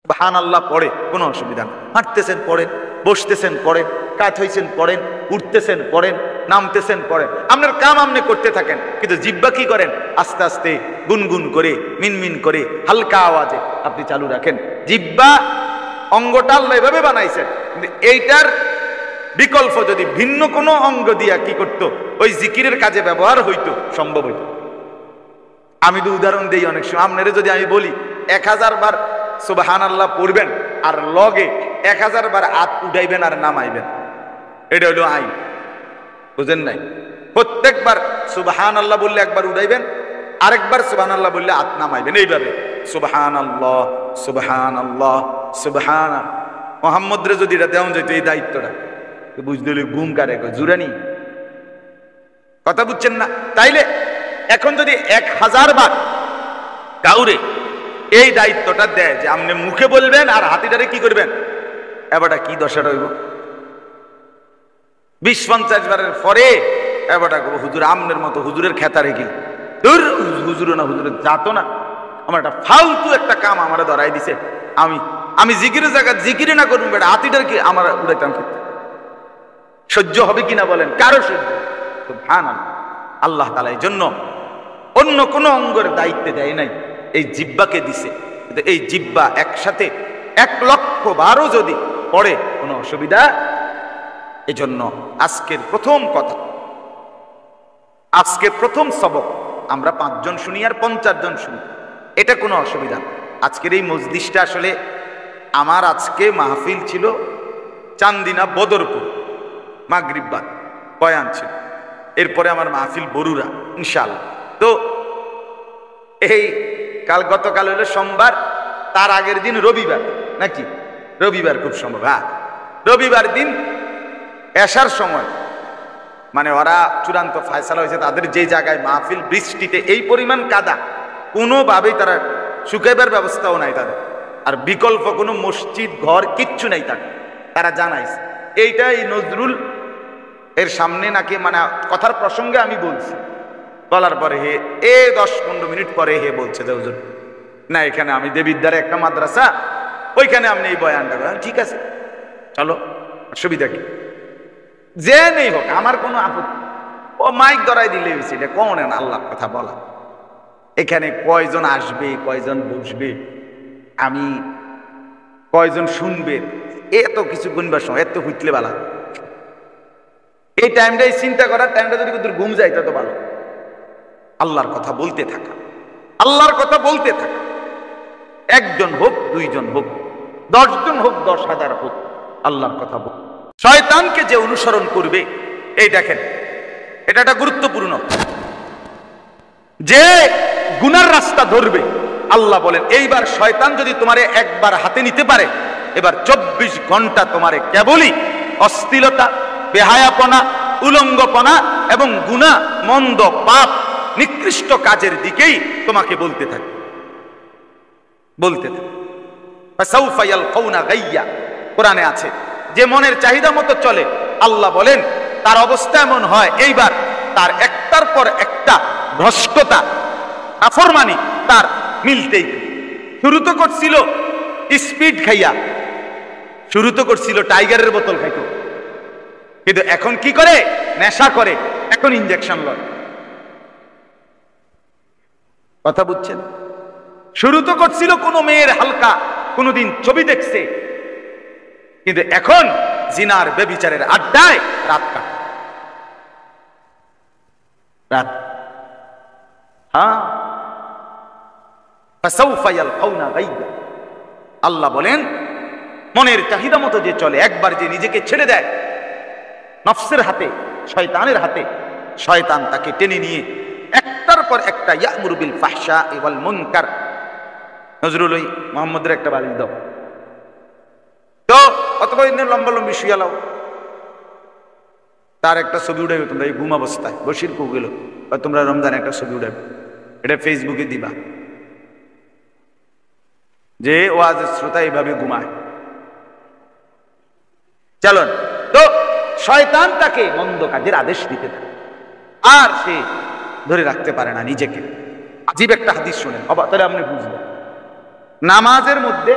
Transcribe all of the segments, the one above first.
সুবহানাল্লাহ পড়ে, কোনো অসুবিধা না। হাঁটতেছেন পড়েন, বসতেছেন পড়েন, কাত হইছেন পড়েন, উঠতেছেন পড়েন, নামতেছেন পড়েন, আপনার কাম আপনি করতে থাকেন। কিন্তু জিহ্বা কি করেন? আস্তে আস্তে গুনগুন করে, মিনমিন করে, হালকা আওয়াজে আপনি চালু রাখেন। জিহ্বা অঙ্গটা আল্লাহ এভাবে বানাইছেন, কিন্তু এইটার বিকল্প যদি ভিন্ন কোনো অঙ্গ দিয়া কি করতো, ওই জিকিরের কাজে ব্যবহার হইতো, সম্ভব হইতো। আমি তো উদাহরণ দিই অনেক সময়। আপনারা যদি আমি বলি 1000 বার সুবহানাল্লাহ পড়বেন আর লগে 1000 বার হাত উঠাইবেন আর নামাইবেন, এটা হলো আইন, বুঝেন নাই? প্রত্যেকবার সুবহানাল্লাহ বললে একবার উঠাইবেন, আরেকবার সুবহানাল্লাহ বললে হাত নামাইবেন, এইভাবে সুবহানাল্লাহ সুবহানাল্লাহ সুবহান। মুহাম্মদরে যদি এটা দেওয়া যেত এই দায়িত্বটা, বুঝতে হলে গুম কারে জুরানি, কথা বুঝছেন না? তাইলে এখন যদি 1000 বার কাউরে এই দায়িত্বটা দেয় যে আপনি মুখে বলবেন আর হাতিটারে কি করবেন, এবারটা কি দশাটা হইব? 20-50 বারের পরে এবারটা হুজুর আমনের মতো হুজুরের খেতা রেখে হুজুর না, হুজুরের যাতো না, আমার একটা ফালতু একটা কাম আমার ধরাই দিছে, আমি জিকিরের জায়গা জিকিরে না করবো, বেটা হাতিটার কি আমার উড়াইতাম। সহ্য হবে কিনা বলেন? কারো সহ্য? সুবহানাল্লাহ। আল্লাহ তাআলা এই জন্য অন্য কোন অঙ্গের দায়িত্ব দেয় নাই, এই জিহ্বাকে দিছে। কিন্তু এই জিহ্বা একসাথে 1,00,000 বারও যদি পড়ে কোনো অসুবিধা। এজন্য আজকের প্রথম কথা, আজকের প্রথম সবক আমরা 5 জন শুনি আর 50 জন শুনি, এটা কোনো অসুবিধা না। আজকের এই মজলিসটা আসলে আমার আজকে মাহফিল ছিল চান্দিনা বদরপুর, মাগরিব বাদ বয়ান ছিল, এরপরে আমার মাহফিল বরুরা ইনশাআল্লাহ। তো এই গতকাল হলো সোমবার, তার আগের দিন রবিবার, নাকি রবিবার খুব সম্ভব, হ্যাঁ রবিবার দিন এশার সময়, মানে ওরা চূড়ান্ত ফয়সালা হয়েছে, তাদের যে জায়গায় মাহফিল, বৃষ্টিতে এই পরিমাণ কাদা, কোনোভাবেই তারা শুকাইবার ব্যবস্থাও নাই তাদের, আর বিকল্প কোনো মসজিদ ঘর কিচ্ছু নাই তারা জানাইছে। এইটাই নজরুল এর সামনে নাকি, মানে কথার প্রসঙ্গে আমি বলছি, বলার পরে হে 10-15 মিনিট পরে হে বলছে যে হুজুর না, এখানে আমি দেবিদ্বারে একটা মাদ্রাসা, ওইখানে আপনি এই বয়ানটা করেন, ঠিক আছে চলো, অসুবিধা কি? যে নেই হোক আমার কোনো আপত্তি, ও মাইক ধরাই দিলে হয়েছে, এটা কোন আল্লাহর কথা বলা। এখানে কয়জন আসবে, কয়জন বসবে, আমি কয়জন শুনবে, এত কিছু গুনবার সময় এত হুইতলে বালা, এই টাইমটাই চিন্তা করার টাইমটা যদি ঘুম যায় তত ভালো। আল্লাহর কথা বলতে থাকা, আল্লাহর কথা বলতে থাকা, 1 জন হোক, 2 জন হোক, 10 জন হোক, 10,000 হোক, আল্লাহর কথা বল। শয়তানকে যে অনুসরণ করবে, এই দেখেন এটা একটা গুরুত্বপূর্ণ, যে গুনার রাস্তা ধরবে, আল্লাহ বলেন এইবার শয়তান যদি তোমারে একবার হাতে নিতে পারে, এবার 24 ঘন্টা তোমারে কেবলই অশ্লীলতা, বেহায়াপনা, উলঙ্গপনা এবং গুনাহ, মন্দ, পাপ, নিকৃষ্ট কাজের দিকেই তোমাকে বলতে থাকে, বলতে থাকে। ফাসাউফা ইয়ালকাউনা গাইয়া, কোরআনে আছে, যে মনের চাহিদা মতো চলে, আল্লাহ বলেন তার অবস্থা এমন হয়, এইবার তার একটার পর একটা ভ্রষ্টতা, নাফরমানি তার মিলতেই। শুরু তো করছিল স্পিড খাইয়া, শুরু তো করছিল টাইগারের বোতল খাইতো, কিন্তু এখন কি করে? নেশা করে, এখন ইনজেকশন লয়। কথা বুঝছেন? শুরু তো করছিল কোনো মেয়ের হালকা, কোনোদিন ছবি দেখছে, কিন্তু এখন জিনার ব্যভিচারের আড্ডায় রাত কাটে, রাত। হ্যাঁ, ফাসাউফা ইয়ালকাউনা গাইয়া, আল্লাহ বলেন মনের চাহিদা মতো যে চলে, একবার যে নিজেকে ছেড়ে দেয় নফসের হাতে, শয়তানের হাতে, শয়তান তাকে টেনে নিয়ে একটার পর একটা ইয়ামুরু বিল ফাহশা ওয়াল মুনকার। নজরুল ওই মুহাম্মদের একটা বাড়ি দাও তো, অথবা লম্বা লম্বি শুয়ালাও, তার একটা ছবি উঠাইবে তোমরা এই ঘুম অবস্থায়, বসির কু গেল, তোমরা রমজান একটা ছবি উঠাবে, এটা ফেসবুকে দিবা যে ওয়াজের শ্রোতা এইভাবে ঘুমায়। চলুন, তো শয়তান তাকে মন্দ কাজের আদেশ দিতে থাকে, আর সে ধরে রাখতে পারে না নিজেকে। আজীব একটা হাদিস শুনেন, তাহলে আপনি বুঝবেন। নামাজের মধ্যে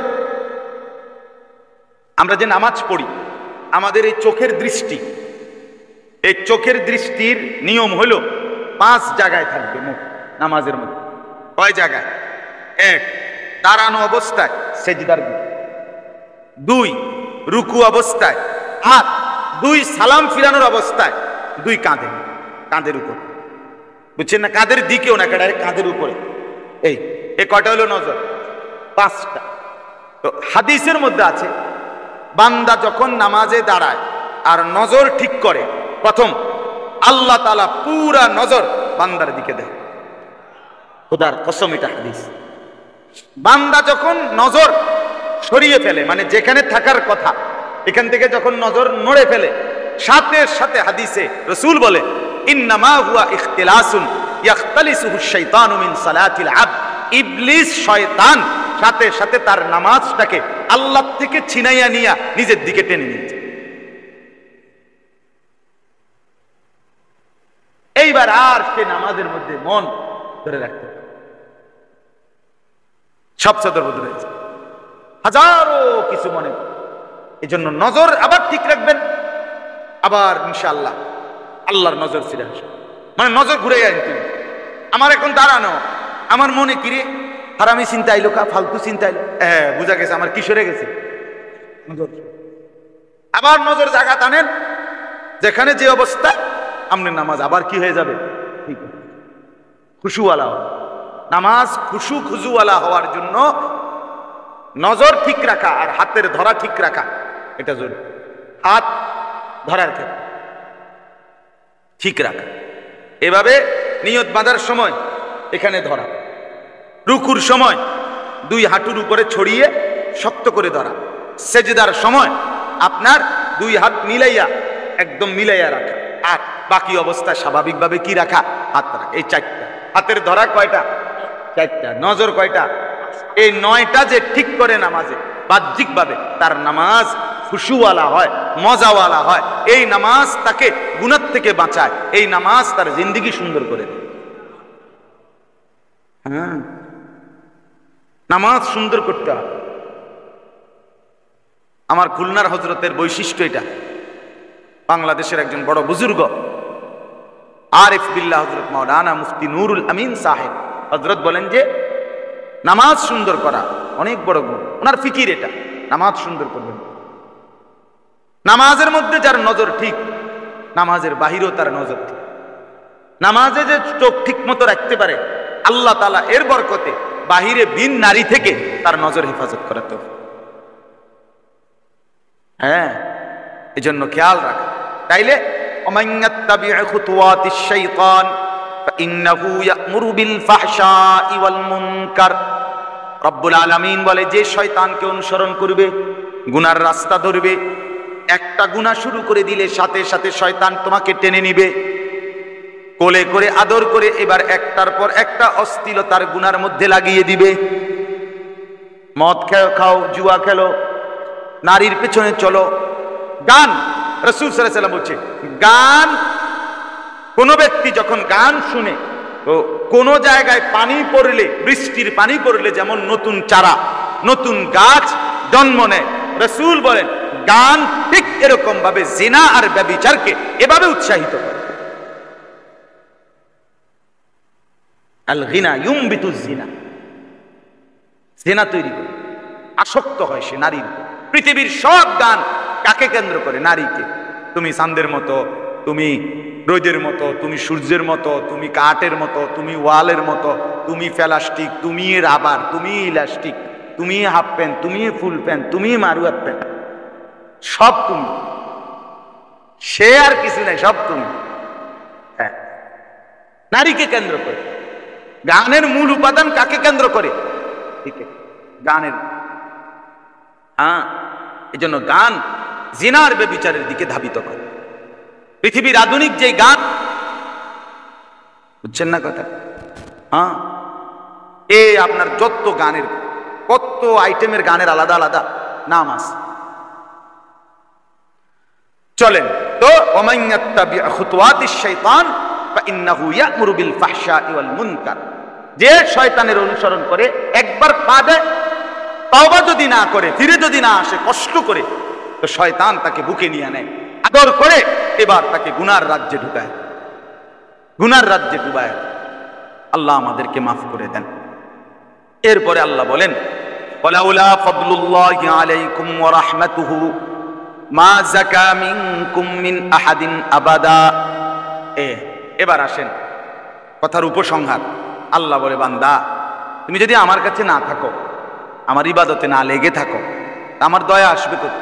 আমরা যে নামাজ পড়ি, আমাদের এই চোখের দৃষ্টি, এই চোখের দৃষ্টির নিয়ম হলো 5 জায়গায় থাকবে মুখ নামাজের মধ্যে। কয় জায়গায়? 1, দাঁড়ানো অবস্থায় সেজদার দিকে, 2, রুকু অবস্থায়, আর 2, সালাম ফিরানোর অবস্থায়, 2, কাঁধের উপর। বুঝছেন না? কাঁধের দিকেও না, কাঁধের উপরে। এই কয়টা হলো নজর? 5টা। তো হাদিসের মধ্যে আছে, বান্দা যখন নামাজে দাঁড়ায় আর নজর ঠিক করে, প্রথম আল্লাহ তাআলা পুরা নজর বান্দার দিকে দেয়। খোদার কসম, এটা হাদিস। বান্দা যখন নজর সরিয়ে ফেলে, মানে যেখানে থাকার কথা এখান থেকে যখন নজর নড়ে ফেলে, সাথে সাথে হাদিসে রাসূল বলে, ইন্নামা হুয়া ইখতিলাসুন ইয়াখতালিসুহু শাইতানু মিন সালাতিল আবদ। ইবলিস, শয়তান, সাথে সাথে তার নামাজটাকে আল্লাহ থেকে ছিনাইয়া নিয়া নিজের দিকে টেনে নিচ্ছে। এইবার আর সে নামাজের মধ্যে মন ধরে রাখতে পারে। সব সদর বদলে রয়েছে, হাজারো কিছু মনে। এই জন্য নজর আবার ঠিক রাখবেন, আবার ইনশাআল্লাহ আল্লাহর নজর ফিরে আসবে। মানে নজর ঘুরে যায়। আমার এখন দাঁড়ানো, আমার মনে কিরে হারামি চিন্তা আইলো, ফালতু চিন্তা আইলো, বুঝা গেছে আমার কি সরে গেছে। আবার নজর জায়গা টানেন, যেখানে যে অবস্থা আপনার নামাজ আবার কি হয়ে যাবে, ঠিক খুশুওয়ালা হবে। নামাজ খুশুওয়ালা হওয়ার জন্য নজর ঠিক রাখা আর হাতের ধরা ঠিক রাখা, এটা জরুরি। হাত ধরার ক্ষেত্রে ঠিক রাখা, এভাবে নিয়ত বাঁধার সময় এখানে ধরা, রুকুর সময় 2 হাঁটুর উপরে ছড়িয়ে শক্ত করে ধরা, সেজদার সময় আপনার 2 হাত মিলাইয়া একদম মিলাইয়া রাখা, আর বাকি অবস্থা স্বাভাবিকভাবে কি রাখা, হাত রাখা। এই 4টা। হাতের ধরা কয়টা? 4টা। নজর কয়টা? এই 9টা যে ঠিক করে নামাজে বাহ্যিকভাবে তার নামাজ খুশুওয়ালা হয়, মজাওয়ালা হয়। এই নামাজ তাকে গুনাহ থেকে বাঁচায়, এই নামাজ তার জিন্দেগি সুন্দর করে দেয়। হ্যাঁ, নামাজ সুন্দর করতে হয়। আমার খুলনার হযরতের বৈশিষ্ট্য এটা। বাংলাদেশের একজন বড় বুজুর্গ আরিফ বিল্লাহ হযরত মাওলানা মুফতি নুরুল আমিন সাহেব হযরত বলেন যে নামাজ সুন্দর করা অনেক বড় গুণ। ওনার ফিকির এটা, নামাজ সুন্দর করবেন। নামাজের মধ্যে যার নজর ঠিক, নামাজের বাহিরেও তার নজর ঠিক। নামাজে যে চোখ ঠিক মতো রাখতে পারে, আল্লাহ তাআলা এর বরকতে বাহিরে বিন নারী থেকে তার নজর হেফাজত করাতে হবে। হ্যাঁ, এজন্য খেয়াল রাখা। তাইলে ওমান ইয়াত্তাবি' খুতুওয়াতিশ শাইতান ফাইন্নাহু ইয়া'মুরু বিল ফাহশাই ওয়াল মুনকার। রব্বুল আলামিন বলে, যে শয়তানকে অনুসরণ করবে, গুনার রাস্তা ধরবে, একটা গুনাহ শুরু করে দিলে সাথে সাথে শয়তান তোমাকে টেনে নিবে, কোলে করে আদর করে এবার একটার পর একটা অশ্লীলতার গুনার মধ্যে লাগিয়ে দিবে। মদ খাও, জুয়া খেলো, নারীর পেছনে চলো, গান। রাসূল সাল্লাল্লাহু আলাইহি ওয়াসাল্লাম বলছে, গান, কোন ব্যক্তি যখন গান শুনে, তো কোন জায়গায় পানি পড়লে, বৃষ্টির পানি পড়লে যেমন নতুন চারা, নতুন গাছ জন্ম নেয়, রাসূল বলেন গান ঠিক এরকম ভাবে জিনা আর ব্যভিচারকে এভাবে উৎসাহিত করে। আল গিনা ইউমবিতুজ জিনা, জিনা তৈরি করে, আসক্ত হয় সে নারীর। পৃথিবীর সব গান কাকে কেন্দ্র করে? নারীকে। তুমি চাঁদের মতো, তুমি রোদের মতো, তুমি সূর্যের মতো, তুমি কাঠের মতো, তুমি ওয়ালের মতো, তুমি প্লাস্টিক, তুমি রাবার, তুমি ইলাস্টিক, তুমি হাফ প্যান্ট, তুমি ফুল প্যান্ট, তুমি মারুয়ার প্যান্ট, সব তুমি। সে আর কিছু নাই, সব তুমি। হ্যাঁ, নারীকে কেন্দ্র করে। গানের মূল উপাদান কাকে কেন্দ্র করে? ঠিক আছে, গানের। হ্যাঁ, এই জন্য গান জিনার ব্যভিচারের দিকে ধাবিত করে। পৃথিবীর আধুনিক যে গান, বুঝছেন না কথা? হ্যাঁ, এই আপনার যত গানের, কত আইটেমের গানের আলাদা আলাদা নাম আছে। চলেন তো, ওমান ইয়াত্তাবি' খুতুওয়াতিশ শাইতান ফাইন্নাহু ইয়া'মুরু বিল ফাহশাই ওয়াল মুনকার। যে শয়তানের অনুসরণ করে, একবার পা দেয় তওবা যদি না করে, ফিরে যদি না আসে কষ্ট করে, তো শয়তান তাকে বুকে নিয়ে নেয়, আদর করে এবার তাকে গুনার রাজ্যে ঢুকায়, গুনার রাজ্যে ডুবায়। আল্লাহ আমাদেরকে মাফ করে দেন। এরপরে আল্লাহ বলেন, ওয়ালাউলা ফাদলুল্লাহি আলাইকুম ওয়া রাহমাতুহু মা যাকা মিনকুম মিন আহাদিন আবাদা। এবার আসেন কথার উপসংহার। আল্লাহ বলে, বান্দা তুমি যদি আমার কাছে না থাকো, আমার ইবাদতে না লেগে থাকো, আমার দয়া আসবে কোথা,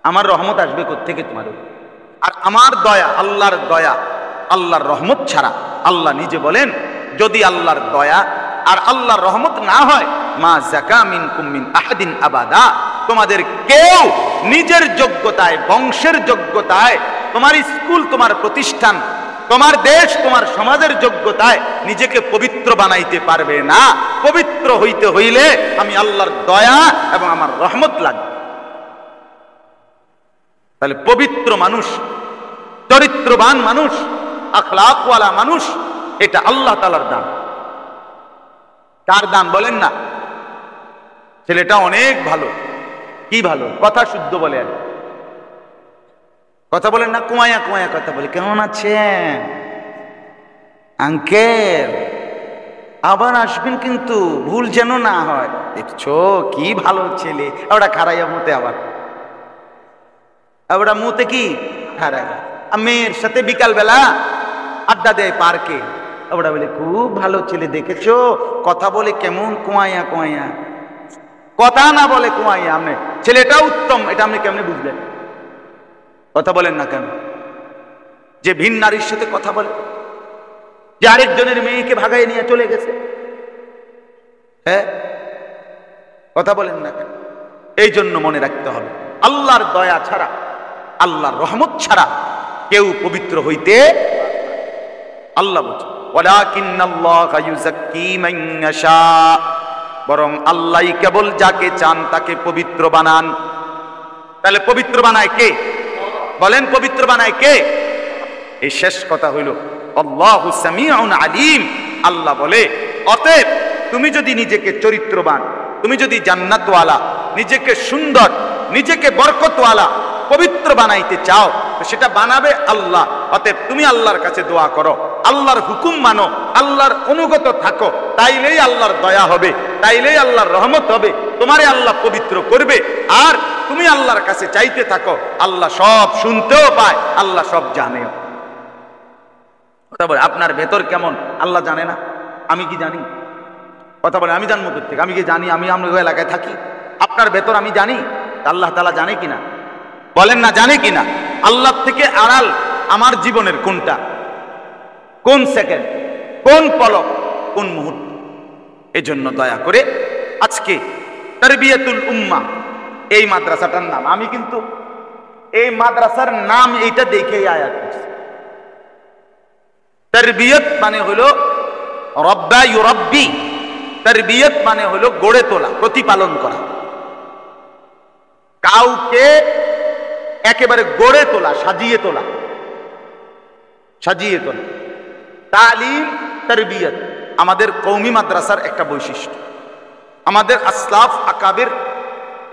আমার রহমত আসবে কোত্থেকে তোমার? আর আমার দয়া, আল্লাহর দয়া, আল্লাহর রহমত ছাড়া, আল্লাহ নিজে বলেন, যদি আল্লাহর দয়া আর আল্লাহর রহমত না হয়, মা যাকা মিনকুম মিন আহাদিন আবাদা, তোমাদের কেউ নিজের যোগ্যতায়, বংশের যোগ্যতায়, তোমার স্কুল, তোমার প্রতিষ্ঠান, তোমার দেশ, তোমার সমাজের যোগ্যতায় নিজেকে পবিত্র বানাইতে পারবে না। পবিত্র হইতে হইলে আমি আল্লাহর দয়া এবং আমার রহমত লাগবে। তাহলে পবিত্র মানুষ, চরিত্রবান মানুষ, আখলাকওয়ালা মানুষ, এটা আল্লাহ তাআলার দান। কার দান বলেন না? ছেলেটা অনেক ভালো। কি ভালো? কথা শুদ্ধ বলে, আর কথা বলেন না, কুমায়া কুমায়া কথা বলে, কেমন আছেন আঙ্কেল, আবার আসবেন কিন্তু ভুল যেন না হয়, দেখছো কি ভালো ছেলে। ওটা খারাইয়া মতে, আবার ওটা মুতে কি খারাইয়া, মেয়ের সাথে বিকাল বেলা আড্ডা দেয় পার্কে, ওটা বলে খুব ভালো ছেলে, দেখেছো কথা বলে কেমন কুমাইয়া কুমাইয়া, কথা না বলে কুমাইয়া। আপনি ছেলেটা উত্তম, এটা আপনি কেমনে বুঝলেন? কথা বলেন না কেন? যে ভিন নারীর সাথে কথা বলে, যে আরেকজনের মেয়েকে ভাগাই নিয়ে চলে গেছে, হ্যাঁ, কথা বলেন না কেন? এই জন্য মনে রাখতে হবে, আল্লাহর দয়া ছাড়া, আল্লাহর রহমত ছাড়া কেউ পবিত্র হইতে, আল্লাহ বলছে ওয়ালাকিন্নাল্লাহা ইউযাক্কি মান ইয়াশা, বরং আল্লাহই কেবল যাকে চান তাকে পবিত্র বানান। তাহলে পবিত্র বানায় কে? বলেন, পবিত্র বানায় কে? এই শেষ কথা হইল আল্লাহু সামিউন আলিম। আল্লাহ বলে, অতএব তুমি যদি নিজেকে চরিত্রবান, তুমি যদি জান্নাতওয়ালা, নিজেকে সুন্দর, নিজেকে বরকতওয়ালা, পবিত্র বানাইতে চাও, তো সেটা বানাবে আল্লাহ। অতএব তুমি আল্লাহর কাছে দোয়া করো, আল্লাহর হুকুম মানো, আল্লাহর অনুগত থাকো, তাইলেই আল্লাহর দয়া হবে, তাইলেই আল্লাহর রহমত হবে, তোমারে আল্লাহ পবিত্র করবে। আর তুমি আল্লাহর কাছে চাইতে থাকো, আল্লাহ সব শুনতেও পায়, আল্লাহ সব জানেও। কথা বলে, আপনার ভেতর কেমন আল্লাহ জানে না? আমি কি জানি? কথা বলে, আমি জানবো কোথা থেকে? আমি কি জানি? আমি আমার এলাকায় থাকি, আপনার ভেতর আমি জানি, আল্লাহ তাআলা জানে কিনা? বলেন না, জানে কিনা? আল্লাহ থেকে আড়াল আমার জীবনের কোনটা, কোন সেকেন্ড, কোন পলক, কোন মুহূর্ত? এজন্য দয়া করে আজকে তারবিয়াতুল উম্মাহ এই মাদ্রাসাটার নাম, আমি কিন্তু এই মাদ্রাসার নাম এইটা দেখেই আয়াত করছি। তারবিয়ত মানে হলো রব্বা ইউরাব্বি, তারবিয়ত মানে হলো গড়ে তোলা, প্রতিপালন করা, কাউকে একেবারে গড়ে তোলা, সাজিয়ে তোলা, সাজিয়ে তোলা। তালিম, তারবিয়ত আমাদের কওমি মাদ্রাসার একটা বৈশিষ্ট্য, আমাদের আসলাফ আকাবের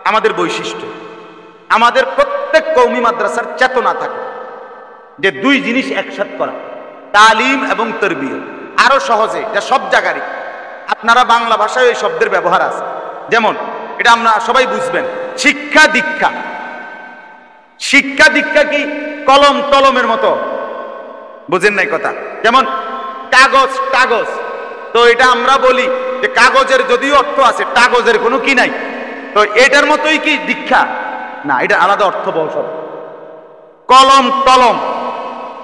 আমাদের বৈশিষ্ট্য। আমাদের প্রত্যেক কওমি মাদ্রাসার চেতনা থাকে যে দুই জিনিস একসাথে করা, তালিম এবং তারবিয়ত। আরো সহজে, এটা সব জায়গারই, আপনারা বাংলা ভাষায় এই শব্দের ব্যবহার আছে, যেমন এটা আমরা সবাই বুঝবেন, শিক্ষা দীক্ষা। শিক্ষা দীক্ষা কি কলম টলমের মতো? বুঝেন নাই কথা? যেমন কাগজ, কাগজ, তো এটা আমরা বলি যে কাগজের যদিও অর্থ আছে, কাগজের কোনো কি নাই, তো এটার মতোই কি দীক্ষা? না, এটা আলাদা অর্থ বল শব্দ। কলম টলম,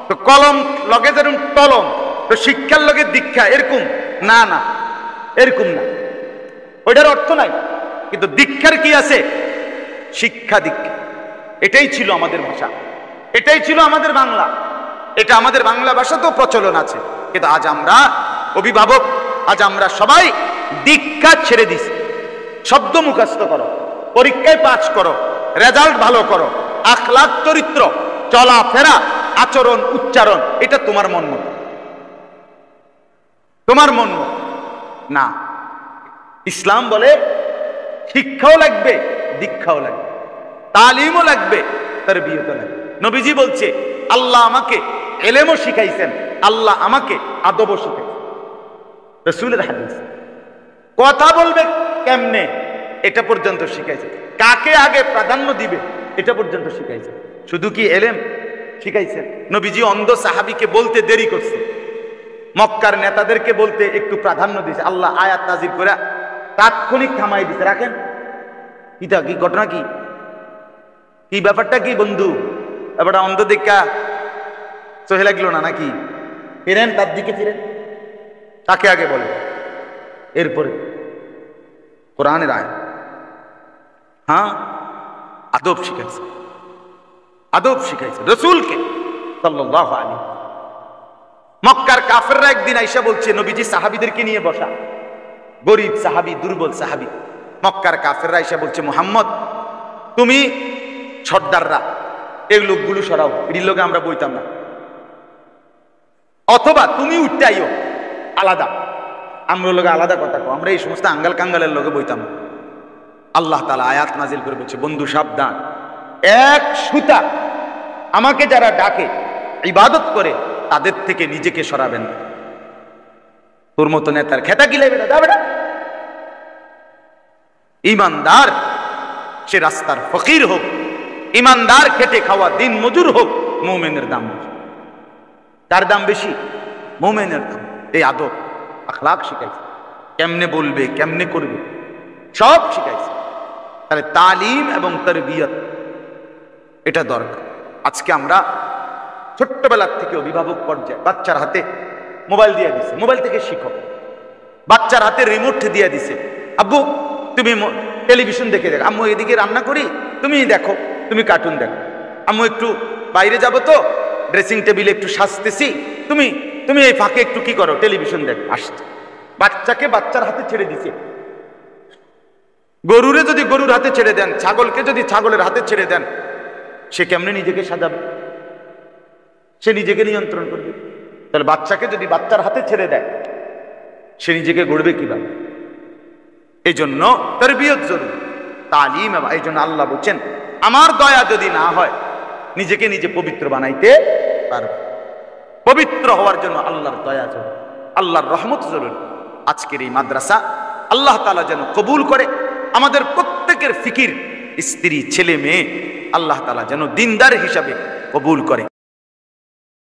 তো কলম লগে যেরকম টলম, তো শিক্ষার লগে দীক্ষা এরকম না, না এরকম না, ওইটার অর্থ নাই। কিন্তু দীক্ষার কি আছে? শিক্ষা দীক্ষা। এটাই ছিল আমাদের ভাষা, এটাই ছিল আমাদের বাংলা, এটা আমাদের বাংলা ভাষাতেও প্রচলন আছে। কিন্তু আজ আমরা অভিভাবক, আজ আমরা সবাই দীক্ষা ছেড়ে দিছি। শব্দ মুখস্থ করো, পরীক্ষায় পাস করো, রেজাল্ট ভালো করো, আখলাক চরিত্র, চলাফেরা, আচরণ, উচ্চারণ, এটা তোমার মন মতো, তোমার মন মতো না। ইসলাম বলে শিক্ষাও লাগবে, দীক্ষাও লাগবে, তালিমও লাগবে, তারবিয়তও লাগবে। নবীজি বলছে আল্লাহ আমাকে ইলমও শিখাইছেন, আল্লাহ আমাকে আদবও শিখাইছেন। রাসূলের হাদিস। কথা বলবে কেমনে এটা পর্যন্ত শিখাইছে, কাকে আগে প্রাধান্য দিবে এটা পর্যন্ত শিখাইছে। শুধু কি ইলম শিখাইছেন? নবীজি অন্ধ সাহাবীকে বলতে দেরি করছে, মক্কার নেতাদেরকে বলতে একটু প্রাধান্য দিয়েছে, আল্লাহ আয়াত নাজিল করে তাৎক্ষণিক থামাই দিছে, রাখেন। কিটা কি ঘটনা, কি কি ব্যাপারটা কি বন্ধু? এবার অন্ধ দেখা চোখে লাগলো না নাকি? ফিরেন, তার দিকে ফিরেন, তাকে আগে বলে, এরপরে কোরআনের আয়াত। হ্যাঁ, আদব শিখাইছে, আদব শিখাইছে রাসূলকে সাল্লাল্লাহু আলাইহি। মক্কার কাফেররা একদিন আইসা বলছে নবীজি সাহাবীদেরকে নিয়ে বসা, গরিব সাহাবী, দুর্বল সাহাবী। মক্কার কাফেররা আইসা বলছে মুহাম্মদ তুমি সর্দাররা এই লোকগুলো সরাও, এর লোকে আমরা বইতাম না, অথবা তুমি উঠতে আইও আলাদা, আমরা লোকে আলাদা কথা কো, আমরা এই সমস্ত আঙ্গাল কাঙ্গালের লোকে বইতাম না। আল্লাহ তাআলা আয়াত নাজিল করে বলছে বন্ধু সাবধান, এক সুতা আমাকে যারা ডাকে ইবাদত করে তাদের থেকে নিজেকে সরাবেন না। তোর মতো নেতার খেতা গিলে বেটা যাবে না। ইমানদার সে রাস্তার ফকির হোক, ইমানদার খেটে খাওয়া দিন মজুর হোক, মুমিনের দাম বেশি। তার দাম বেশি? মুমিনের দাম। এই আদব আখলাক শিখাইছে, কেমনে বলবে, কেমনে করবে, সব শিখাইছে। তাহলে তালিম এবং তারবিয়ত এটা দরকার। আজকে আমরা ছোট্টবেলার থেকে অভিভাবক পর্যায়ে বাচ্চার হাতে মোবাইল দিয়ে দিছে, মোবাইল থেকে শিখো। বাচ্চার হাতে রিমোট দিয়ে দিছে, আব্বু তুমি টেলিভিশন দেখে দেখো, আম্মু এদিকে রান্না করি তুমি দেখো, তুমি কার্টুন দেখো, আম্মু একটু বাইরে যাব তো ড্রেসিং টেবিলে একটু সাজতেছি, তুমি তুমি এই ফাঁকে একটু কি করো, টেলিভিশন দেখো। আসছে বাচ্চাকে বাচ্চার হাতে ছেড়ে দিছে। গরুরে যদি গরুর হাতে ছেড়ে দেন, ছাগলকে যদি ছাগলের হাতে ছেড়ে দেন, সে কেমনে নিজেকে সাজাবে? সে নিজেকে নিয়ন্ত্রণ করবে। তাহলে বাচ্চাকে যদি বাচ্চার হাতে ছেড়ে দেয়, সে নিজেকে গড়বে কিভাবে? এই জন্য তারবিয়ত জরুরি, তালিম। এই জন্য আল্লাহ বলছেন আমার দয়া যদি না হয় নিজেকে নিজে পবিত্র বানাইতে পারবে। পবিত্র হওয়ার জন্য আল্লাহর দয়া জরুরি, আল্লাহর রহমত জরুরি। আজকের এই মাদ্রাসা আল্লাহ তাআলা যেন কবুল করে, আমাদের প্রত্যেকের ফিকির, স্ত্রী, ছেলে, মেয়ে আল্লাহ তাআলা যেন দিনদার হিসাবে কবুল করে।